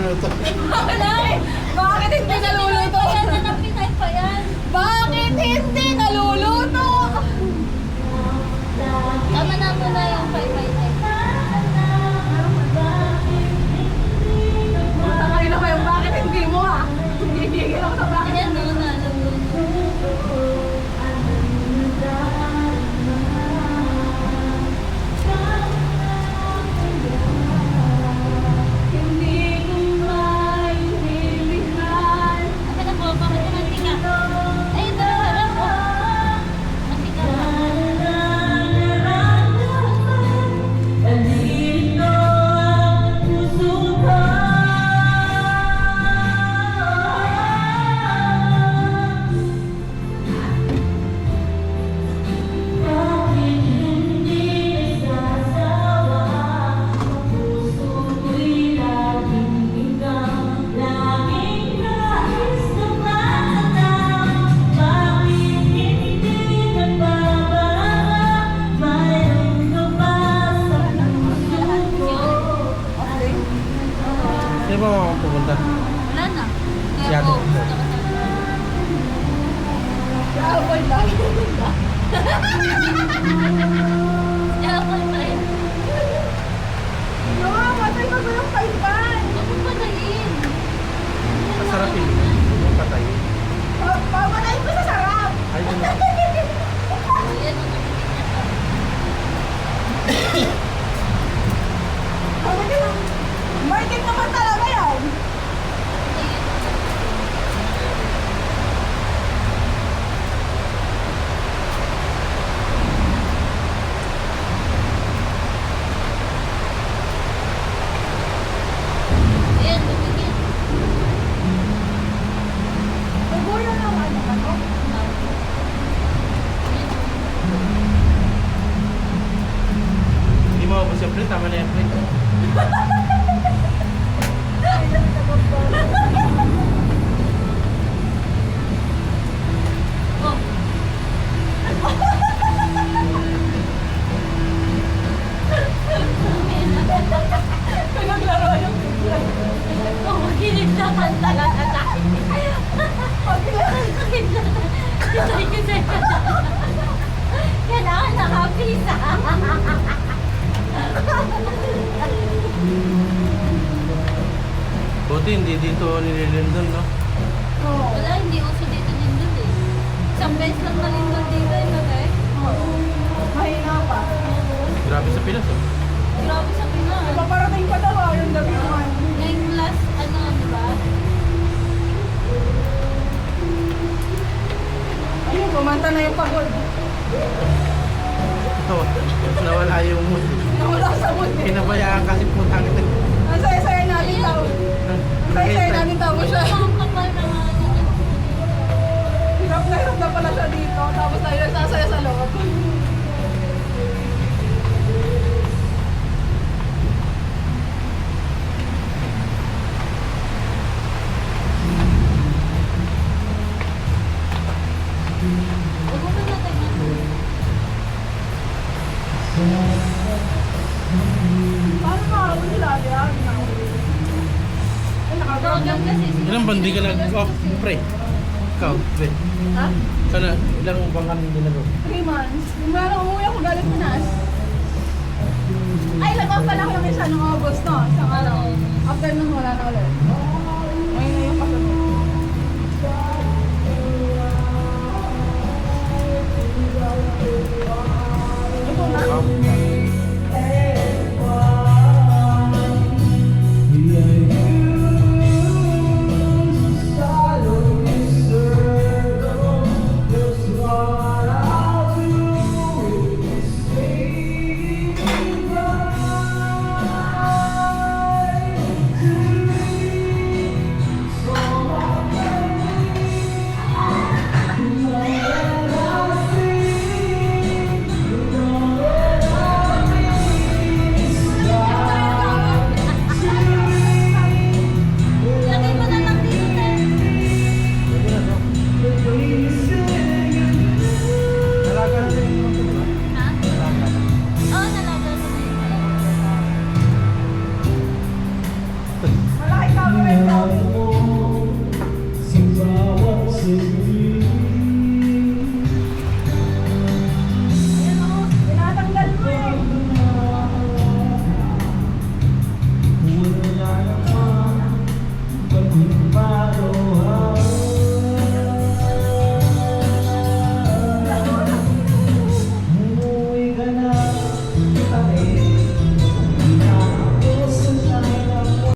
niluluto. Alay! Bakit hindi naluluto? Pinay pa yan. Bakit hindi naluluto? Tama na mo na yung 5 Kanina pa yung bakit hindi mo ha? Hihigil ako sa bakit. Ayan, no, Hindi ko maintindihan. Akin na po, bakit yung mantika? Ay, ito, harap po. Mantika. Sino ba mga pupunta? Wala na. Si Kaya Ate po. Tito. Avoid lang. Kaya po pa rin. No, matay ko yung kaiban. Huwag mo patayin. Masarap yun. Yung patay. Pamanayin ko sa sarap. Ay, yun na. Ayan, ang Market naman talaga yan. Ayan, bumigyan. Nagulo ng ano. Hindi mo ubos yung plate. Tama na yung plate. Oh. Naglaro yung Oh, makinig naman talaga tayo. Kailangan nakapisa. Buti hindi dito nililindon, no? Wala, hindi uso dito lindol eh. Isang beses lang nalindol dito eh, bagay. mahina pa. Grabe sa Pinas, oh. Grabe sa Pinas. Paparating pa daw yung gabi naman. Ngayong last, di ba? Ayun, kumanta na yung pagod. Nawala yung mood. Nawala sa mood eh. Pinabayaan kasi putang ito. Ang saya-saya natin tao. Ang saya-saya natin tao siya. Ang kapal na nga niya. Hirap na pala siya dito. Tapos tayo nagsasaya sa loob. Huwag mo pinatay na. Paano makakabot sila? Ay, nakagawa Program kasi. Ilang bandi ka nag-off, pre? Ikaw, pre. Ha? Sana, ilang bangkan hindi nag-off? 3 months. Yung mga umuwi ako galing Pinas. Ay, nag-off pala ako ng isa ng August, no? Isang araw. After nun, wala na ulit. Ngayon na yung kasunod. Ito na? Sige.